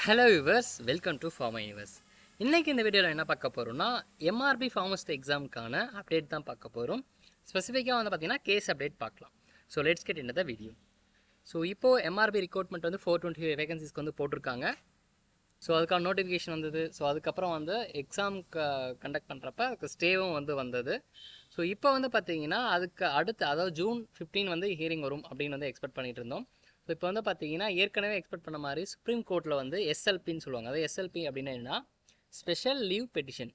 Hello viewers, welcome to pharma universe. இன்றைக்கி இந்த வீடியோவில் என்ன பார்க்க போகிறோம்னா, எம்ஆர்பி ஃபார்மசிஸ்ட் எக்ஸாமுக்கான அப்டேட் தான் பார்க்க போகிறோம். ஸ்பெசிஃபிக்காக வந்து பார்த்திங்கன்னா கேஸ் அப்டேட் பார்க்கலாம். So let's get in the video. So இப்போது எம்ஆர்பி ரெக்ரூட்மெண்ட் வந்து 425 வேகன்சிஸ்க்கு வந்து போட்டிருக்காங்க. ஸோ அதுக்கான நோட்டிஃபிகேஷன் வந்தது. ஸோ அதுக்கப்புறம் வந்து எக்ஸாம் கண்டக்ட் பண்ணுறப்ப அதுக்கு ஸ்டேவும் வந்து வந்தது. ஸோ இப்போ வந்து பார்த்திங்கன்னா அதுக்கு அடுத்து, அதாவது ஜூன் 15 வந்து ஹியரிங் வரும் அப்படின்னு வந்து எக்ஸ்பெக்ட் பண்ணிகிட்டு இருந்தோம். ஸோ இப்போ வந்து பார்த்தீங்கன்னா ஏற்கனவே எக்ஸ்பெக்ட் பண்ண மாதிரி சுப்ரீம் கோர்ட்டில் வந்து எஸ்எல்பின்னு சொல்லுவாங்க. அதாவது எஸ்எல்பி அப்படின்னா என்ன, ஸ்பெஷல் லீவ் பெட்டிஷன்.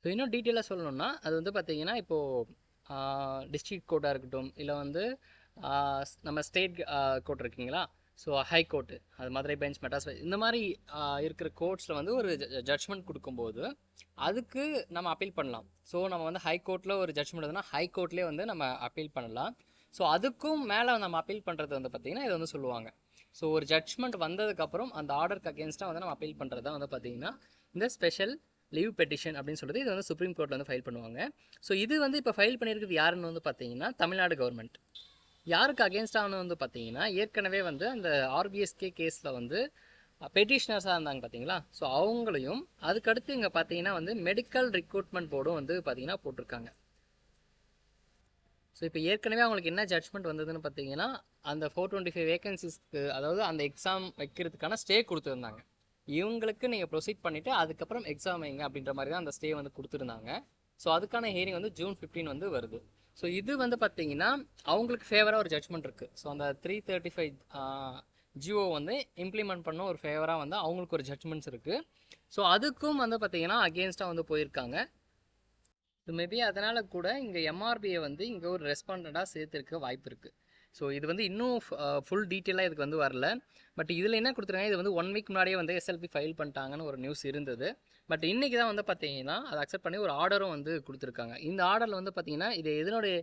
ஸோ இன்னும் டீட்டெயிலாக சொல்லணும்னா அது வந்து பார்த்தீங்கன்னா இப்போது டிஸ்ட்ரிக்ட் கோர்ட்டாக இருக்கட்டும், இல்லை வந்து நம்ம ஸ்டேட் கோர்ட் இருக்குங்களா, ஸோ ஹை கோர்ட்டு, அது மதுரை பெஞ்ச், மெட்ராஸ் இந்த மாதிரி இருக்கிற கோர்ட்ஸில் வந்து ஒரு ஜட்ஜ்மெண்ட் கொடுக்கும்போது அதுக்கு நம்ம அப்பீல் பண்ணலாம். ஸோ நம்ம வந்து ஹை கோர்ட்டில் ஒரு ஜட்ஜ்மெண்ட் எதுனா ஹை கோர்ட்லேயே வந்து நம்ம அப்பீல் பண்ணலாம். ஸோ அதுக்கும் மேலே நம்ம அப்பீல் பண்ணுறது வந்து பார்த்திங்கன்னா இது வந்து சொல்லுவாங்க. ஸோ ஒரு ஜட்ஜ்மெண்ட் வந்ததுக்கப்புறம் அந்த ஆர்டருக்கு அகேன்ஸ்டாக வந்து நம்ம அப்பீல் பண்ணுறது தான் வந்து பார்த்திங்கன்னா இந்த ஸ்பெஷல் லீவ் பெட்டிஷன் அப்படின்னு சொல்லிட்டு இது வந்து சுப்ரீம் கோர்ட்டில் வந்து ஃபைல் பண்ணுவாங்க. ஸோ இது வந்து இப்போ ஃபைல் பண்ணியிருக்கிறது யாருன்னு வந்து பார்த்தீங்கன்னா தமிழ்நாடு கவர்மெண்ட். யாருக்கு அகேன்ஸ்டாக வந்து பார்த்தீங்கன்னா ஏற்கனவே வந்து அந்த ஆர்பிஎஸ்கே கேஸில் வந்து பெட்டிஷனர்ஸாக இருந்தாங்க பார்த்தீங்களா, ஸோ அவங்களையும் அதுக்கடுத்து இங்கே பார்த்தீங்கன்னா வந்து மெடிக்கல் ரெக்ரூட்மெண்ட் போர்டும் வந்து பார்த்தீங்கன்னா போட்டிருக்காங்க. ஸோ இப்போ ஏற்கனவே அவங்களுக்கு என்ன ஜட்ஜ்மெண்ட் வந்ததுன்னு பார்த்தீங்கன்னா அந்த 425 வேகன்சிஸ்க்கு, அதாவது அந்த எக்ஸாம் வைக்கிறதுக்கான ஸ்டே கொடுத்துருந்தாங்க. இவங்களுக்கு நீங்கள் ப்ரொசீட் பண்ணிவிட்டு அதுக்கப்புறம் எக்ஸாம் வைங்க அப்படின்ற மாதிரி தான் அந்த ஸ்டே வந்து கொடுத்துருந்தாங்க. ஸோ அதுக்கான ஹியரிங் வந்து ஜூன் 15 வந்து வருது. ஸோ இது வந்து பார்த்தீங்கன்னா அவங்களுக்கு ஃபேவராக ஒரு ஜட்ஜ்மெண்ட் இருக்குது. ஸோ அந்த 335 ஜிஓ வந்து இம்ப்ளிமெண்ட் பண்ண ஒரு ஃபேவராக வந்து அவங்களுக்கு ஒரு ஜட்ஜ்மெண்ட்ஸ் இருக்குது. ஸோ அதுக்கும் வந்து பார்த்தீங்கன்னா அகேன்ஸ்டாக வந்து போயிருக்காங்க. ஸோ மேபி அதனால் கூட இங்கே எம்ஆர்பியை வந்து இங்கே ஒரு ரெஸ்பாண்டண்டாக சேர்த்துருக்க வாய்ப்பு இருக்குது. ஸோ இது வந்து இன்னும் ஃபுல் டீட்டெயிலாக இதுக்கு வந்து வரல. பட் இதில் என்ன கொடுத்துருக்காங்க, இது வந்து 1 வீக் முன்னாடியே வந்து எஸ்எல்பி ஃபைல் பண்ணிட்டாங்கன்னு ஒரு நியூஸ் இருந்தது. பட் இன்றைக்கி தான் வந்து பார்த்தீங்கன்னா அதை அக்செப்ட் பண்ணி ஒரு ஆர்டரும் வந்து கொடுத்துருக்காங்க. இந்த ஆர்டரில் வந்து பார்த்தீங்கன்னா இது எதனுடைய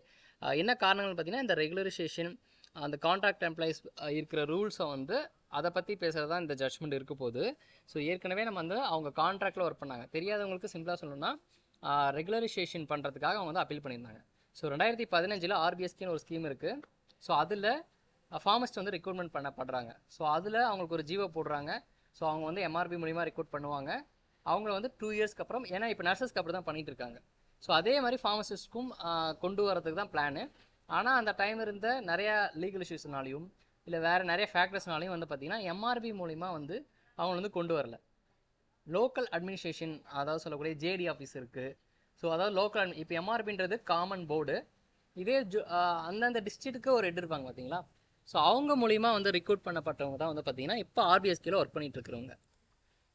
என்ன காரணங்கள் பார்த்தீங்கன்னா இந்த ரெகுலரைசேஷன், அந்த கான்ட்ராக்ட் எம்ப்ளாயிஸ் இருக்கிற ரூல்ஸை வந்து அதை பற்றி பேசுகிறது தான் இந்த ஜட்ஜ்மெண்ட் இருக்க போகுது. ஸோ ஏற்கனவே நம்ம வந்து அவங்க கான்ட்ராக்டில் ஒர்க் பண்ணாங்க. தெரியாதவங்களுக்கு சிம்பிளாக சொல்லணும்னா ரெகுலரைசேஷன் பண்ணுறதுக்காக அவங்க வந்து அப்பீல் பண்ணியிருந்தாங்க. ஸோ 2015 ஆர்பிஎஸ்கேன்னு ஒரு ஸ்கீம் இருக்குது. ஸோ அதில் ஃபார்மஸ்ட் வந்து ரெக்ரூட்மெண்ட் பண்ணப்படுறாங்க. ஸோ அதில் அவங்களுக்கு ஒரு ஜீவோ போடுறாங்க. ஸோ அவங்க வந்து எம்ஆர்பி மூலிமா ரெக்ரூட் பண்ணுவாங்க. அவங்கள வந்து 2 இயர்ஸ்க்கு அப்புறம், ஏன்னா இப்போ நர்சஸ்க்கு அப்புறம் தான் பண்ணிகிட்டு இருக்காங்க. ஸோ அதே மாதிரி ஃபார்மசிஸ்ட்க்கும் கொண்டு வரதுக்கு தான் பிளானு. ஆனால் அந்த டைம் இருந்த நிறையா லீகல் இஷ்யூஸ்னாலையும் இல்லை வேறு நிறைய ஃபேக்டர்ஸ்னாலையும் வந்து பார்த்திங்கன்னா எம்ஆர்பி மூலிமா வந்து அவங்க வந்து கொண்டு வரல. லோக்கல் அட்மினிஸ்ட்ரேஷன், அதாவது சொல்லக்கூடிய ஜேடி ஆஃபீஸ் இருக்குது. ஸோ அதாவது லோக்கல், இப்போ எம்ஆர்பின்றது காமன் போர்டு. இதே அந்தந்த டிஸ்ட்ரிக்ட்டுக்கு ஒரு ஹெட் இருப்பாங்க பார்த்தீங்களா, ஸோ அவங்க மூலிமா வந்து ரெக்ரூட் பண்ணப்பட்டவங்க தான் வந்து பார்த்தீங்கன்னா இப்போ ஆர்பிஎஸ்கேல ஒர்க் பண்ணிட்டு இருக்கிறவங்க.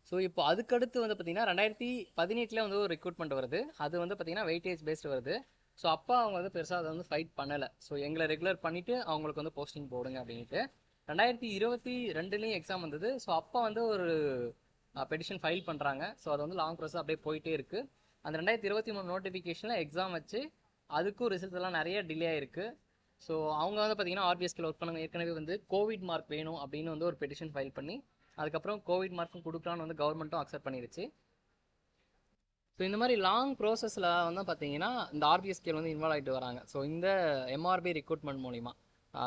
ஸோ இப்போ அதுக்கடுத்து வந்து பார்த்தீங்கன்னா 2018 வந்து ஒரு ரெக்ரூட்மெண்ட் வருது. அது வந்து பார்த்தீங்கன்னா வெயிட்டேஜ் பேஸ்டு வருது. ஸோ அப்போ அவங்க வந்து பெருசாக அதை வந்து ஃபைட் பண்ணலை. ஸோ எங்களை ரெகுலர் பண்ணிவிட்டு அவங்களுக்கு வந்து போஸ்டிங் போடுங்க அப்படின்ட்டு 2022 எக்ஸாம் வந்தது. ஸோ அப்போ வந்து ஒரு பெட்டிஷன் ஃபைல் பண்ணுறாங்க. ஸோ அது வந்து லாங் ப்ராசஸ் அப்படியே போயிட்டே இருக்குது. அந்த 2023 நோட்டிஃபிகேஷனில் எக்ஸாம் வச்சு அதுக்கும் ரிசல்ட்ஸ் எல்லாம் நிறைய டிலே ஆயிருக்கு. ஸோ அவங்க வந்து பார்த்தீங்கன்னா ஆர்பிஎஸ்கேல ஒர்க் பண்ணாங்க. ஏற்கனவே வந்து கோவிட் மார்க் வேணும் அப்படின்னு வந்து ஒரு பெட்டிஷன் ஃபைல் பண்ணி அதுக்கப்புறம் கோவிட் மார்க்கும் கொடுக்கலான்னு வந்து கவர்மெண்ட்டும் அக்செப்ட் பண்ணிடுச்சு. ஸோ இந்த மாதிரி லாங் ப்ரோசஸில் வந்து பார்த்தீங்கன்னா இந்த ஆர்பிஎஸ்கேல வந்து இன்வால்வ் ஆகிட்டு வராங்க. ஸோ இந்த எம்ஆர்பி ரெக்ரூட்மெண்ட் மூலிமா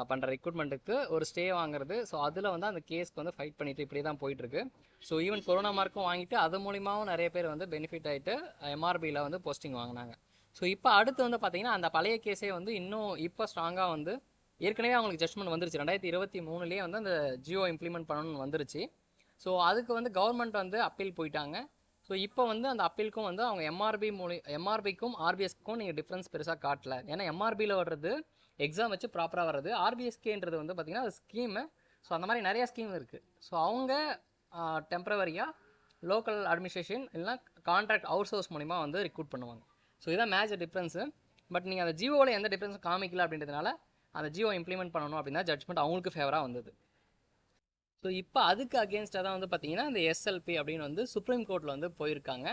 பண்ணுற ரெக்ரூட்மெண்ட்டுக்கு ஒரு ஸ்டே வாங்குறது. ஸோ அதில் வந்து அந்த கேஸ்க்கு வந்து ஃபைட் பண்ணிட்டு இப்படி தான் போயிட்டுருக்கு. ஸோ ஈவன் கொரோனா மார்க்கும் வாங்கிட்டு அது மூலிமாவும் நிறைய பேர் வந்து பெனிஃபிட் ஆகிட்டு எம்ஆர்பியில் வந்து போஸ்டிங் வாங்கினாங்க. ஸோ இப்போ அடுத்து வந்து பார்த்தீங்கன்னா அந்த பழைய கேஸே வந்து இன்னும் இப்போ ஸ்ட்ராங்காக வந்து ஏற்கனவே அவங்களுக்கு ஜட்ஜ்மெண்ட் வந்துருச்சு. 2023 வந்து அந்த ஜியோ இம்ப்ளிமெண்ட் பண்ணணும்னு வந்துருச்சு. ஸோ அதுக்கு வந்து கவர்மெண்ட் வந்து அப்பீல் போயிட்டாங்க. ஸோ இப்போ வந்து அந்த அப்பீலுக்கும் வந்து அவங்க எம்ஆர்பிக்கும் ஆர்பிஎஸ்க்கும் நீங்கள் டிஃப்ரென்ஸ் பெருசாக காட்டல. ஏன்னா எம்ஆர்பியில் வர்றது எக்ஸாம் வச்சு ப்ராப்பராக வர்றது, ஆர்பிஎஸ்கேன்றது வந்து பார்த்திங்கன்னா அது ஸ்கீமு. ஸோ அந்த மாதிரி நிறையா ஸ்கீம் இருக்குது. ஸோ அவங்க டெம்பரவரியாக லோக்கல் அட்மினிஸ்ட்ரேஷன் இல்லைனா கான்ட்ராக்ட் அவுட் சோர்ஸ் மூலிமா வந்து ரெக்ரூட் பண்ணுவாங்க. ஸோ இதான் மேஜர் டிஃப்ரென்ஸு. பட் நீங்கள் அந்த ஜியோவில் எந்த டிஃப்ரென்ஸும் காமிக்கல அப்படின்றதுனால அந்த ஜியோ இம்ப்ளிமெண்ட் பண்ணணும் அப்படின்னா ஜட்ஜ்மெண்ட் அவங்களுக்கு ஃபேவராக வந்தது. ஸோ இப்போ அதுக்கு அகேன்ஸ்டாக தான் வந்து பார்த்தீங்கன்னா இந்த எஸ்எல்பி அப்படின்னு வந்து சுப்ரீம் கோர்ட்டில் வந்து போயிருக்காங்க.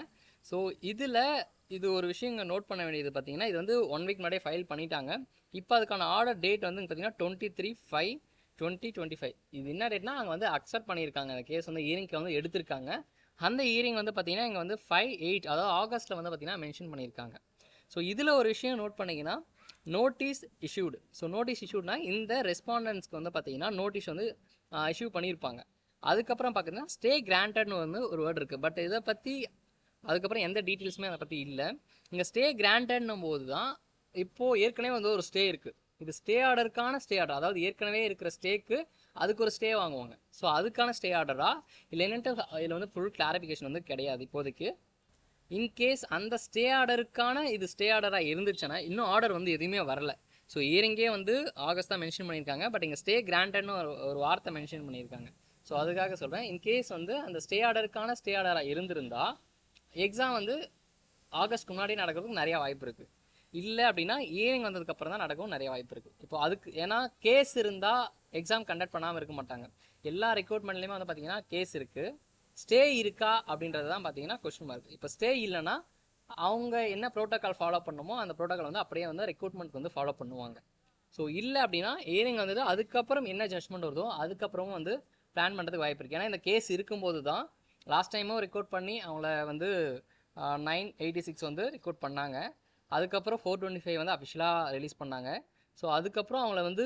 ஸோ இதில் இது ஒரு விஷயம் இங்கே நோட் பண்ண வேண்டியது பார்த்தீங்கன்னா இது வந்து 1 வீக் முன்னாடியே ஃபைல் பண்ணிட்டாங்க. இப்போ அதுக்கான ஆர்டர் டேட் வந்து பார்த்தீங்கன்னா 23/5/2025. இது என்ன டேட்னா அங்கே வந்து அக்செப்ட் பண்ணியிருக்காங்க. அந்த கேஸ் வந்து ஹியரிங்க்கு வந்து எடுத்திருக்காங்க. அந்த ஹியரிங் வந்து பார்த்தீங்கன்னா இங்கே வந்து 5/8, அதாவது ஆகஸ்ட்டில் வந்து பார்த்தீங்கன்னா மென்ஷன் பண்ணியிருக்காங்க. ஸோ இதில் ஒரு விஷயம் நோட் பண்ணிங்கன்னா நோட்டீஸ் இஷ்யூடு. ஸோ நோட்டீஸ் இஷ்யூட்னா இந்த ரெஸ்பாண்டன்ஸ்க்கு வந்து பார்த்தீங்கன்னா நோட்டீஸ் வந்து இஷ்யூ பண்ணியிருப்பாங்க. அதுக்கப்புறம் பார்த்தீங்கன்னா ஸ்டே கிராண்டட்னு வந்து ஒரு வேர்டு இருக்குது. பட் இதை பற்றி அதுக்கப்புறம் எந்த டீட்டெயில்ஸுமே அதை பற்றி இல்லை. இங்கே ஸ்டே கிராண்டட்னும் போது தான் இப்போது ஏற்கனவே வந்து ஒரு ஸ்டே இருக்குது. இது ஸ்டே ஆர்டருக்கான ஸ்டே ஆர்டர், அதாவது ஏற்கனவே இருக்கிற ஸ்டேக்கு அதுக்கு ஒரு ஸ்டே வாங்குவாங்க. ஸோ அதுக்கான ஸ்டே ஆர்டரா இல்லை என்னென்ட்டு இதில் வந்து ஃபுல் கிளாரிஃபிகேஷன் வந்து கிடையாது இப்போதைக்கு. இன்கேஸ் அந்த ஸ்டே ஆர்டருக்கான இது ஸ்டே ஆர்டராக இருந்துச்சுன்னா இன்னும் ஆர்டர் வந்து எதுவுமே வரல. ஸோ இயரிங்கே வந்து ஆகஸ்ட் தான் மென்ஷன் பண்ணியிருக்காங்க. பட் இங்கே ஸ்டே கிராண்டட்னு ஒரு வார்த்தை மென்ஷன் பண்ணியிருக்காங்க. ஸோ அதுக்காக சொல்கிறேன், இன்கேஸ் வந்து அந்த ஸ்டே ஆர்டருக்கான ஸ்டே ஆர்டராக இருந்திருந்தா எக்ஸாம் வந்து ஆகஸ்ட் முன்னாடி நடக்கிறதுக்கு நிறையா வாய்ப்பு இருக்குது. இல்லை அப்படின்னா இயரிங் வந்ததுக்கப்புறம் தான் நடக்கவும் நிறைய வாய்ப்பு இருக்குது. இப்போ அதுக்கு ஏன்னா கேஸ் இருந்தால் எக்ஸாம் கண்டக்ட் பண்ணாமல் இருக்க மாட்டாங்க. எல்லா ரெக்ரூட்மெண்ட்லேயுமே வந்து பார்த்தீங்கன்னா கேஸ் இருக்குது. ஸ்டே இருக்கா அப்படின்றது தான் பார்த்தீங்கன்னா கொஸ்டின் மார்க். இப்போ ஸ்டே இல்லைன்னா அவங்க என்ன ப்ரோட்டோக்கால் ஃபாலோ பண்ணுமோ அந்த ப்ரோட்டோக்கால் வந்து அப்படியே வந்து ரெக்ரூட்மெண்ட் வந்து ஃபாலோ பண்ணுவாங்க. ஸோ இல்லை அப்படின்னா இயரிங் வந்தது அதுக்கப்புறம் என்ன ஜட்ஜ்மெண்ட் வருதோ அதுக்கப்புறமும் வந்து பிளான் பண்ணுறதுக்கு வாய்ப்பு இருக்குது. ஏன்னா இந்த கேஸ் இருக்கும்போது தான் லாஸ்ட் டைமும் ரெக்ரூட் பண்ணி அவங்கள வந்து 986 வந்து ரெக்ரூட் பண்ணாங்க. அதுக்கப்புறம் 425 வந்து அஃபிஷியலாக ரிலீஸ் பண்ணாங்க. ஸோ அதுக்கப்புறம் அவங்கள வந்து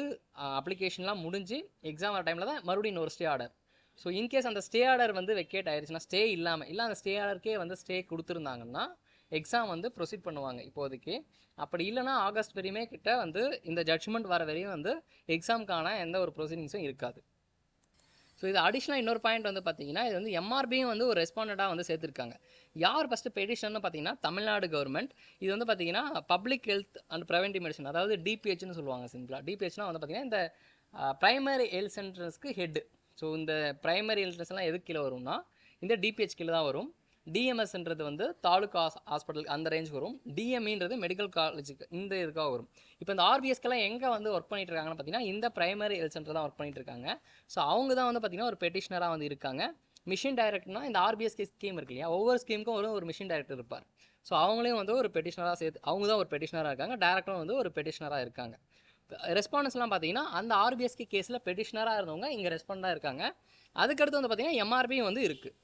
அப்ளிகேஷன்லாம் முடிஞ்சு எக்ஸாம் வர டைமில் தான் மறுபடியும் இன்னொரு ஸ்டே ஆர்டர். ஸோ இன்கேஸ் அந்த ஸ்டே ஆர்டர் வந்து வெக்கேட் ஆயிடுச்சுன்னா ஸ்டே இல்லாமல் இல்லை அந்த ஸ்டே ஆர்டருக்கே வந்து ஸ்டே கொடுத்துருந்தாங்கன்னா எக்ஸாம் வந்து ப்ரொசீட் பண்ணுவாங்க இப்போதைக்கு. அப்படி இல்லைனா ஆகஸ்ட் வரையுமே கிட்ட வந்து இந்த ஜட்ஜ்மெண்ட் வர வரையும் வந்து எக்ஸாமுக்கான எந்த ஒரு ப்ரொசீடிங்ஸும் இருக்காது. ஸோ இது அடிஷ்னலாக இன்னொரு பாயிண்ட் வந்து பார்த்தீங்கன்னா இது வந்து எம்ஆர்பியும் வந்து ஒரு ரெஸ்பாண்டடாக வந்து சேர்த்துருக்காங்க. யார் ஃபஸ்ட்டு பெடிஷன்னு பார்த்தீங்கன்னா தமிழ்நாடு கவர்மெண்ட். இது வந்து பார்த்தீங்கன்னா public health and preventive medicine, அதாவது டிபிஹெச்னு சொல்லுவாங்க சிம்பிளாக. டிபிஹெச்னா வந்து பார்த்தீங்கன்னா இந்த ப்ரைமரி ஹெல்த் சென்டர்ஸ்க்கு ஹெட்டு. ஸோ இந்த ப்ரைமரி ஹெல்த் சென்டர்ஸ்லாம் எதுக்கு கீழே வரும்னா இந்த டிபிஹெச் கீழே தான் வரும். டிஎம்எஸ்ன்றது வந்து தாலுக்கா ஹாஸ்பிட்டல் அந்த ரேஞ்ச் வரும். டிஎம்இன்றது மெடிக்கல் காலேஜுக்கு இந்த இதுக்காக வரும். இப்போ இந்த ஆர்பிஎஸ்க்கெல்லாம் எங்கே வந்து ஒர்க் பண்ணிட்டு இருக்காங்கன்னு பார்த்தீங்கன்னா இந்த ப்ரைமரி ஹெல்த் சென்டர் தான் ஒர்க் பண்ணிட்டு இருக்காங்க. ஸோ அவங்க தான் வந்து பார்த்தீங்கன்னா ஒரு பெட்டிஷனராக வந்து இருக்காங்க. மிஷின் டைரக்டர்னா இந்த ஆர்பிஎஸ்கே ஸ்கீம் இருக்கு இல்லையா, ஒவ்வொரு ஸ்கீமுக்கும் ஒரு மிஷின் டைரக்டர் இருப்பார். ஸோ அவங்களையும் வந்து ஒரு பெட்டிஷனராக சேர்த்து அவங்க தான் ஒரு பெட்டிஷனராக இருக்காங்க. டைரக்டரும் வந்து ஒரு பெட்டிஷனராக இருக்காங்க. ரெஸ்பாண்டன்ஸ்லாம் பார்த்தீங்கன்னா அந்த ஆர்பிஎஸ்கே கேஸில் பெட்டிஷனராக இருந்தவங்க இங்கே ரெஸ்பாண்டாக இருக்காங்க. அதுக்கடுத்து வந்து பார்த்தீங்கன்னா எம்ஆர்பியும் வந்து இருக்குது.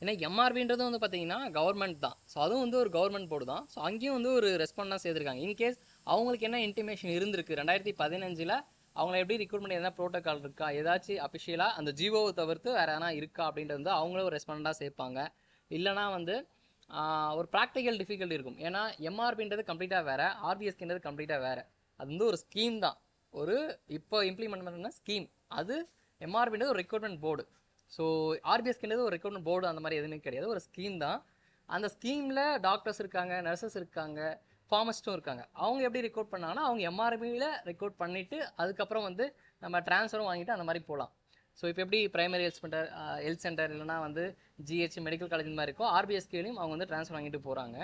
ஏன்னா எம்ஆர்பின்றது வந்து பார்த்தீங்கன்னா கவர்மெண்ட் தான். ஸோ அதுவும் வந்து ஒரு கவர்மெண்ட் போர்டு தான். ஸோ அங்கேயும் வந்து ஒரு ரெஸ்பாண்டாக சேர்த்துருக்காங்க. இன்கேஸ் அவங்களுக்கு என்ன இன்டிமேஷன் இருந்திருக்கு 2015 அவங்கள எப்படி ரிக்ரூட் பண்ணி எதனா ப்ரோட்டோக்கால் இருக்கா, ஏதாச்சும் அஃபிஷியலாக அந்த ஜிஓவை தவிர்த்து வேறு எதனா இருக்கா அப்படின்றது வந்து அவங்களும் ஒரு ரெஸ்பாண்டாக சேர்ப்பாங்க. இல்லைனா வந்து ஒரு ப்ராக்டிக்கல் டிஃபிகல்ட்டி இருக்கும். ஏன்னா எம்ஆர்பின்றது கம்ப்ளீட்டாக வேறு, ஆர்பிஎஸ்கின்றது கம்ப்ளீட்டாக வேறு. அது வந்து ஒரு ஸ்கீம் தான், ஒரு இப்போ இம்ப்ளிமெண்ட் பண்ண ஸ்கீம். அது எம்ஆர்பின்றது ஒரு ரெக்ரூட்மெண்ட் போர்டு. ஸோ ஆர்பிஎஸ்கின்றது ஒரு ரெக்ரூட்மெண்ட் போர்டு அந்த மாதிரி எதுவுமே கிடையாது, ஒரு ஸ்கீம் தான். அந்த ஸ்கீமில் டாக்டர்ஸ் இருக்காங்க, நர்சஸ் இருக்காங்க, ஃபார்மஸ்ட்டும் இருக்காங்க. அவங்க எப்படி ரெக்ரூட் பண்ணாங்கன்னா அவங்க எம்ஆர்பியில் ரெக்ரூட் பண்ணிவிட்டு அதுக்கப்புறம் வந்து நம்ம ட்ரான்ஸ்ஃபரும் வாங்கிட்டு அந்த மாதிரி போகலாம். ஸோ இப்போ எப்படி பிரைமரி ஹெல்த் சென்டர் இல்லைனா வந்து ஜிஹெச் மெடிக்கல் காலேஜ் இந்த மாதிரி இருக்கோ ஆர்பிஎஸ்கேலையும் அவங்க வந்து ட்ரான்ஸ்ஃபர் வாங்கிட்டு போகிறாங்க.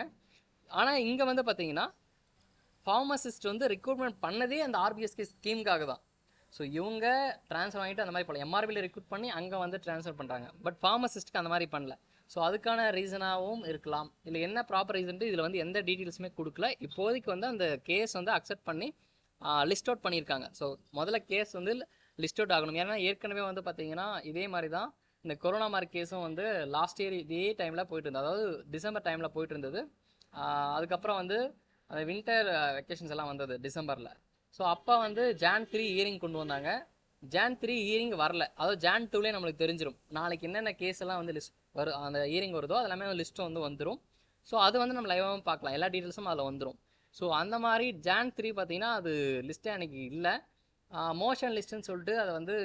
ஆனால் இங்கே வந்து பார்த்தீங்கன்னா ஃபார்மசிஸ்ட் வந்து ரெக்ரூட்மெண்ட் பண்ணதே அந்த ஆர்பிஎஸ்கே ஸ்கீமுக்காக தான். ஸோ இவங்க ட்ரான்ஸ்ஃபர் வாங்கிட்டு அந்த மாதிரி போகலாம், எம்ஆர்பியில் ரெக்ரூட் பண்ணி அங்கே வந்து ட்ரான்ஸ்ஃபர் பண்ணுறாங்க. பட் ஃபார்மசிஸ்ட்டுக்கு அந்த மாதிரி பண்ணல. ஸோ அதுக்கான ரீசனாகவும் இருக்கலாம், இல்லை என்ன ப்ராப்பர் ரீசன்ட்டு இதில் வந்து எந்த டீட்டெயில்ஸுமே கொடுக்கல. இப்போதைக்கு வந்து அந்த கேஸ் வந்து அக்செப்ட் பண்ணி லிஸ்ட் அவுட் பண்ணியிருக்காங்க. ஸோ முதல்ல கேஸ் வந்து லிஸ்ட் அவுட் ஆகணும். ஏன்னா ஏற்கனவே வந்து பார்த்தீங்கன்னா இதே மாதிரி தான் இந்த கொரோனா மாதிரி கேஸும் வந்து லாஸ்ட் இயர் இதே டைமில் போயிட்டு இருந்தது, அதாவது டிசம்பர் டைமில் போயிட்டு இருந்தது. அதுக்கப்புறம் வந்து அந்த வின்டர் வெக்கேஷன்ஸ் எல்லாம் வந்தது டிசம்பரில். ஸோ அப்போ வந்து Jan 3 ஹியரிங் கொண்டு வந்தாங்க. Jan 3 ஹியரிங் வரல, அதாவது Jan 2லேயே நம்மளுக்கு தெரிஞ்சிடும் நாளைக்கு என்னென்ன கேஸ் எல்லாம் வந்து லிஸ்ட் வரும், அந்த ஹியரிங் வருதோ அதெல்லாமே லிஸ்ட்டும் வந்து வந்துடும். ஸோ அது வந்து நம்ம லைவாகவும் பார்க்கலாம், எல்லா டீட்டெயில்ஸும் அதில் வந்துடும். ஸோ அந்த மாதிரி Jan 3 பார்த்தீங்கன்னா அது லிஸ்ட்டே அன்றைக்கி இல்லை, மோஷன் லிஸ்ட்டுன்னு சொல்லிட்டு அதை வந்து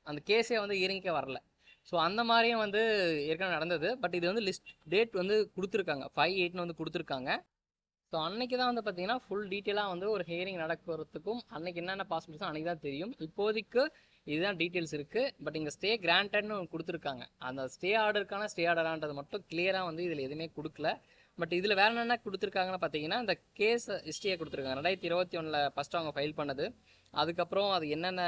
அந்த கேஸே வந்து ஹியரிங்கே வரல. ஸோ அந்த மாதிரியும் வந்து ஏற்கனவே நடந்தது. பட் இது வந்து லிஸ்ட் டேட் வந்து கொடுத்துருக்காங்க, 5/8 வந்து கொடுத்துருக்காங்க. ஸோ அன்றைக்கி தான் வந்து பார்த்தீங்கன்னா ஃபுல் டீட்டெயிலாக வந்து ஒரு ஹியரிங் நடக்கிறதுக்கும் அன்றைக்கி என்னென்ன பாசிபிலிட்டிஸோ அன்றைக்கி தான் தெரியும். இப்போதைக்கு இதுதான் டீட்டெயில்ஸ் இருக்குது. பட் இங்கே ஸ்டே கிராண்டட்னு கொடுத்துருக்காங்க, அந்த ஸ்டே ஆர்டருக்கான ஸ்டே ஆர்டரான்றது மட்டும் கிளியராக வந்து இதில் எதுவுமே கொடுக்கல. பட் இதில் வேறு என்னென்ன கொடுத்துருக்காங்கன்னு பார்த்தீங்கன்னா இந்த கேஸ் ஹிஸ்ட்ரியை கொடுத்துருக்காங்க. 2021 ஃபஸ்ட்டு அவங்க ஃபைல் பண்ணது, அதுக்கப்புறம் அது என்னென்ன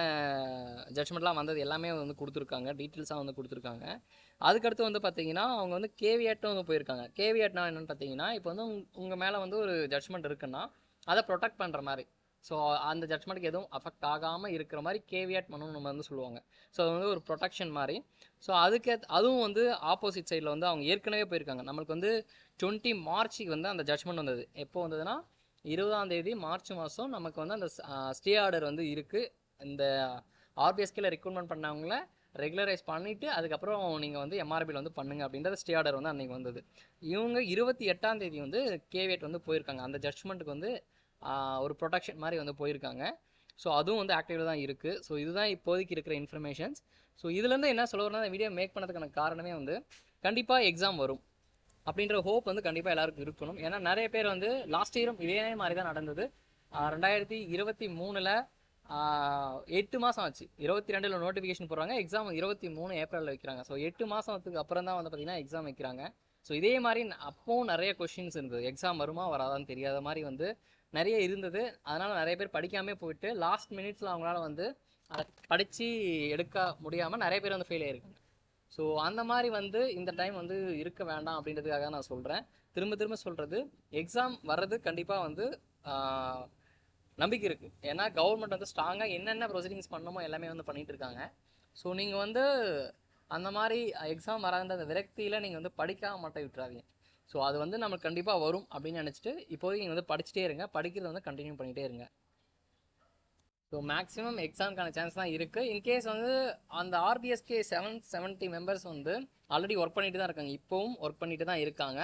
ஜட்ஜ்மெண்ட்லாம் வந்தது எல்லாமே வந்து கொடுத்துருக்காங்க, டீட்டெயில்ஸாக வந்து கொடுத்துருக்காங்க. அதுக்கடுத்து வந்து பார்த்தீங்கன்னா அவங்க வந்து கேவியட்டும் வந்து போயிருக்காங்க. கேவியட்னா என்னென்னு பார்த்தீங்கன்னா இப்போ வந்து உங்கள் மேலே வந்து ஒரு ஜட்ஜ்மெண்ட் இருக்குன்னா அதை ப்ரொடெக்ட் பண்ணுற மாதிரி. ஸோ அந்த ஜட்ஜ்மெண்ட்டுக்கு எதுவும் அஃபெக்ட் ஆகாமல் இருக்கிற மாதிரி கேவியட் பண்ணணும்னு நம்ம வந்து சொல்லுவாங்க. ஸோ அது வந்து ஒரு ப்ரொடெக்ஷன் மாதிரி. ஸோ அதுவும் வந்து ஆப்போசிட் சைடில் வந்து அவங்க ஏற்கனவே போயிருக்காங்க. நம்மளுக்கு வந்து 20 மார்ச்சுக்கு வந்து அந்த ஜட்ஜ்மெண்ட் வந்தது. எப்போ வந்ததுன்னா 20ஆம் தேதி மார்ச் மாதம் நமக்கு வந்து அந்த ஸ்டே ஆர்டர் வந்து இருக்குது. இந்த ஆர்பிஎஸ்கேல ரெக்ரூட்மெண்ட் பண்ணவங்கள ரெகுலரைஸ் பண்ணிவிட்டு அதுக்கப்புறம் நீங்கள் வந்து எம்ஆர்பியில் வந்து பண்ணுங்க அப்படின்றது ஸ்டே ஆர்டர் வந்து அன்றைக்கி வந்தது. இவங்க 28ஆம் தேதி வந்து கேவேட் வந்து போயிருக்காங்க. அந்த ஜட்ஜ்மெண்ட்டுக்கு வந்து ஒரு ப்ரொடெக்ஷன் மாதிரி வந்து போயிருக்காங்க. ஸோ அதுவும் வந்து ஆக்டிவில் தான் இருக்குது. ஸோ இதுதான் இப்போதைக்கு இருக்கிற இன்ஃபர்மேஷன்ஸ். ஸோ இதுலேருந்து என்ன சொல்ல வரணும்னா, வீடியோ மேக் பண்ணதுக்கான காரணமே வந்து கண்டிப்பாக எக்ஸாம் வரும் அப்படின்ற ஹோப் வந்து கண்டிப்பாக எல்லாருக்கும் இருக்கணும். ஏன்னா நிறைய பேர் வந்து லாஸ்ட் இயரும் இதே மாதிரி தான் நடந்தது. 2023 8 மாதம் ஆச்சு. 22 நோட்டிஃபிகேஷன் போடுறாங்க, எக்ஸாம் 23 ஏப்ரலில் வைக்கிறாங்க. ஸோ 8 மாதத்துக்கு அப்புறம் தான் வந்து பார்த்திங்கன்னா எக்ஸாம் வைக்கிறாங்க. ஸோ இதே மாதிரி அப்போவும் நிறைய கொஷின்ஸ் இருந்தது. எக்ஸாம் வருமா வராதான்னு தெரியாத மாதிரி வந்து நிறைய இருந்தது. அதனால் நிறைய பேர் படிக்காமே போயிட்டு லாஸ்ட் மினிட்ஸில் அவங்களால வந்து அதை படித்து எடுக்க முடியாமல் நிறைய பேர் வந்து ஃபெயில் ஆகிருக்காங்க. ஸோ அந்த மாதிரி வந்து இந்த டைம் வந்து இருக்க வேண்டாம் அப்படின்றதுக்காக நான் சொல்கிறேன். திரும்ப திரும்ப சொல்கிறது, எக்ஸாம் வர்றது கண்டிப்பாக வந்து நம்பிக்கை இருக்குது. ஏன்னா கவர்மெண்ட் வந்து ஸ்ட்ராங்காக என்னென்ன ப்ரொசீடிங்ஸ் பண்ணணுமோ எல்லாமே வந்து பண்ணிகிட்டு இருக்காங்க. ஸோ நீங்கள் வந்து அந்த மாதிரி எக்ஸாம் வராத அந்த விரக்தியில் நீங்கள் வந்து படிக்காம மட்டும் விட்டுறாதீங்க. ஸோ அது வந்து நம்மளுக்கு கண்டிப்பாக வரும் அப்படின்னு நினச்சிட்டு இப்போதைக்கு நீங்கள் வந்து படிச்சுட்டே இருங்க. படிக்கிறத வந்து கண்டினியூ பண்ணிகிட்டே இருங்க. ஸோ மேக்ஸிமம் எக்ஸாமுக்கான சான்ஸ் தான் இருக்குது. இன்கேஸ் வந்து அந்த ஆர்பிஎஸ்கே 770 மெம்பர்ஸ் வந்து ஆல்ரெடி ஒர்க் பண்ணிட்டு தான் இருக்காங்க. இப்போவும் ஒர்க் பண்ணிட்டு தான் இருக்காங்க.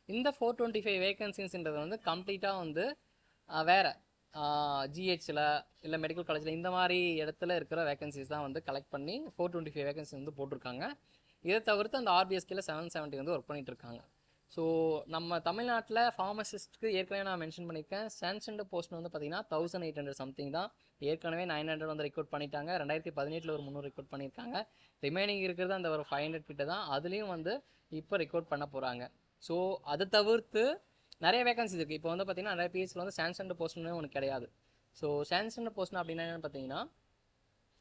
இந்த 425 வேகன்சிஸ்ன்றது வந்து கம்ப்ளீட்டாக வந்து வேறு ஜிஹெச்சில் இல்லை மெடிக்கல் காலேஜில் இந்த மாதிரி இடத்துல இருக்கிற வேகன்சிஸ் தான் வந்து கலெக்ட் பண்ணி 425 வேகன்சி வந்து போட்டிருக்காங்க. இதை தவிர்த்து அந்த ஆர்பிஎஸ்கேல 770 வந்து ஒர்க் பண்ணிட்டு இருக்காங்க. ஸோ நம்ம தமிழ்நாட்டில் ஃபார்மசிஸ்ட்டுக்கு ஏற்கனவே நான் மென்ஷன் பண்ணியிருக்கேன். சான்சன்ட் போஸ்ட் வந்து பார்த்தீங்கன்னா 1800 சம்திங் தான். ஏற்கனவே 900 வந்து ரெக்கார்ட் பண்ணிட்டாங்க. 2018 ஒரு 300 ரெக்கார்ட் பண்ணியிருக்காங்க. ரிமைனிங் இருக்கிறது அந்த ஒரு 500 கிட்ட தான். அதுலேயும் வந்து இப்போ ரெக்கார்ட் பண்ண போகிறாங்க. ஸோ அதை தவிர்த்து நிறைய வேகன்சிஸ் இருக்குது. இப்போ வந்து பார்த்தீங்கன்னா நிறைய பிஎஸ்சியில் வந்து சான்சன்ட் போஸ்ட்னு ஒன்று கிடையாது. ஸோ சான்சன்ட் போஸ்ட்னா அப்படின்னா என்னென்னு பார்த்தீங்கன்னா,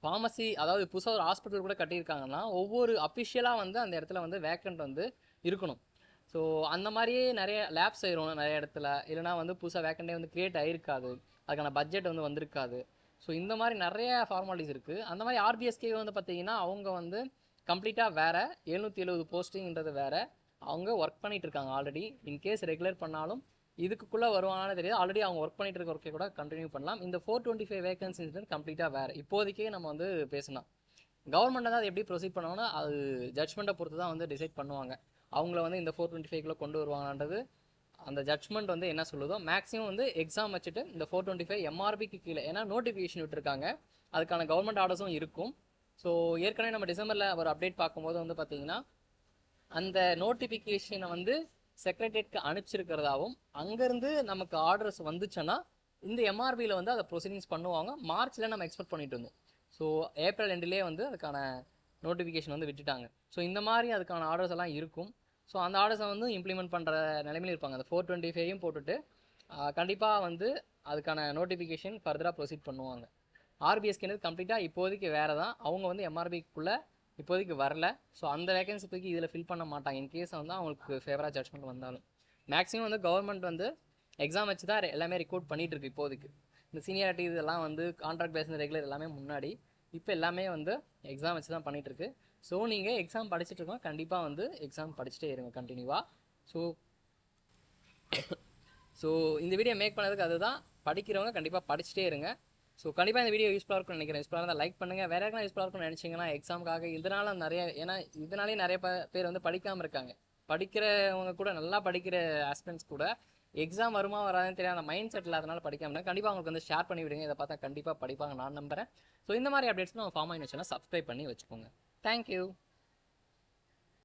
ஃபார்மசி அதாவது புதுசாக ஒரு ஹாஸ்பிட்டல் கூட கட்டியிருக்காங்கன்னா ஒவ்வொரு அஃபிஷியலாக வந்து அந்த இடத்துல வந்து வேக்கண்ட் வந்து இருக்கணும். ஸோ அந்த மாதிரியே நிறைய லேப்ஸ் ஆயிரும் நிறைய இடத்துல. இல்லைனா வந்து புதுசாக வேக்கண்டே வந்து க்ரியேட் ஆகிருக்காது, அதுக்கான பட்ஜெட் வந்து வந்திருக்காது. ஸோ இந்த மாதிரி நிறைய ஃபார்மாலிட்டிஸ் இருக்குது. அந்த மாதிரி ஆர்பிஎஸ்கே வந்து பார்த்தீங்கன்னா அவங்க வந்து கம்ப்ளீட்டாக வேறு 770 போஸ்டிங்கிறது வேறு. அவங்க ஒர்க் பண்ணிகிட்டு இருக்காங்க ஆல்ரெடி. இன்கேஸ் ரெகுலர் பண்ணாலும் இதுக்குள்ளே வருவாங்கன்னு தெரியாது. ஆல்ரெடி அவங்க ஒர்க் பண்ணிட்டு இருக்க ஒர்க்கே கூட கண்டினியூ பண்ணலாம். இந்த 425 வேகன்சிஸ் கம்ப்ளீட்டாக வேறு. இப்போதைக்கே நம்ம வந்து பேசலாம். கவர்மெண்ட் தான் அது எப்படி ப்ரொசீட் பண்ணுவாங்கன்னா அது ஜட்ஜ்மெண்ட்டை பொறுத்து தான் வந்து டிசைட் பண்ணுவாங்க. அவங்கள வந்து இந்த 425 கொண்டு வருவாங்கன்றது அந்த ஜட்ஜ்மெண்ட் வந்து என்ன சொல்லுதோ. மேக்ஸிமம் வந்து எக்ஸாம் வச்சுட்டு இந்த 425 எம்ஆர்பிக்கு கீழே, ஏன்னா நோட்டிஃபிகேஷன் விட்டுருக்காங்க, அதுக்கான கவர்மெண்ட் ஆர்டர்ஸும் இருக்கும். ஸோ ஏற்கனவே நம்ம டிசம்பரில் ஒரு அப்டேட் பார்க்கும்போது வந்து பார்த்தீங்கன்னா அந்த நோட்டிஃபிகேஷனை வந்து செக்ரட்டரியேட்க்கு அனுப்பிச்சிருக்கிறதாவும் அங்கேருந்து நமக்கு ஆர்டர்ஸ் வந்துச்சுன்னா இந்த எம்ஆர்பியில் வந்து அதை ப்ரொசீடிங்ஸ் பண்ணுவாங்க. மார்ச்சில் நம்ம எக்ஸ்பெக்ட் பண்ணிட்டு இருந்தோம். ஸோ ஏப்ரல் எண்ட்லேயே வந்து அதுக்கான நோட்டிஃபிகேஷன் வந்து விட்டுட்டாங்க. ஸோ இந்த மாதிரி அதுக்கான ஆர்டர்ஸ் எல்லாம் இருக்கும். ஸோ அந்த ஆர்டர்ஸை வந்து இம்ப்ளிமெண்ட் பண்ணுற நிலைமையில் இருப்பாங்க. அந்த 425 போட்டுட்டு கண்டிப்பாக வந்து அதுக்கான நோட்டிஃபிகேஷன் ஃபர்தராக ப்ரொசீட் பண்ணுவாங்க. ஆர்பிஎஸ்கேன்றது கம்ப்ளீட்டாக இப்போதைக்கு வேறு தான். அவங்க வந்து எம்ஆர்பிக்குள்ளே இப்போதைக்கு வரல. ஸோ அந்த வேகன்சி தூக்கி இதில் ஃபில் பண்ண மாட்டாங்க. இன்கேஸ் வந்து அவங்களுக்கு ஃபேவராக ஜட்ஜ்மெண்ட் வந்தாலும். மேக்ஸிமம் வந்து கவர்மெண்ட் வந்து எக்ஸாம் வச்சு தான் எல்லாமே ரெக்கார்ட் பண்ணிகிட்டு இருக்கு இப்போதைக்கு. இந்த சீனியாரிட்டி இதெல்லாம் வந்து கான்ட்ராக்ட் பேஸ் ரெகுலர் எல்லாமே முன்னாடி, இப்போ எல்லாமே வந்து எக்ஸாம் வச்சு தான் பண்ணிகிட்ருக்கு. ஸோ நீங்கள் எக்ஸாம் படிச்சுட்டு இருக்கோம், கண்டிப்பாக வந்து எக்ஸாம் படிச்சுட்டே இருங்க கண்டினியூவாக. ஸோ இந்த வீடியோ மேக் பண்ணதுக்கு அதுதான், படிக்கிறவங்க கண்டிப்பாக படிச்சுட்டே இருங்க. ஸோ கண்டிப்பாக இந்த வீடியோ யூஸ்ஃபுல்லாக இருக்கும்னு நினைக்கிறேன். யூஸ்ஃபுல்லாக இருந்தால் லைக் பண்ணுங்கள். வேறு யாருக்கும் யூஸ்ஃபுல்லாக இருக்கும்னு நினச்சிங்கன்னா எக்ஸாமுக்காக இதனால் நிறைய, ஏன்னா இதனாலே நிறைய பேர் வந்து படிக்காமல் இருக்காங்க. படிக்கிறவங்க கூட, நல்லா படிக்கிற ஆஸ்பிரண்ட்ஸ் கூட எக்ஸாம் வருமா வராதுன்னு தெரியாது, அந்த மைண்ட் செட்டில் அதனால் படிக்காமல் கண்டிப்பாக அவங்களுக்கு வந்து ஷேர் பண்ணி விடுங்க. இதை பார்த்தா கண்டிப்பாக படிப்பாங்க நான் நம்புகிறேன். ஸோ இந்த மாதிரி அப்டேட்ஸ் நம்ம ஃபார்ம் ஆகி வச்சுன்னா சப்ஸ்கிரைப் பண்ணி வச்சுக்கோங்க. தேங்க்யூ.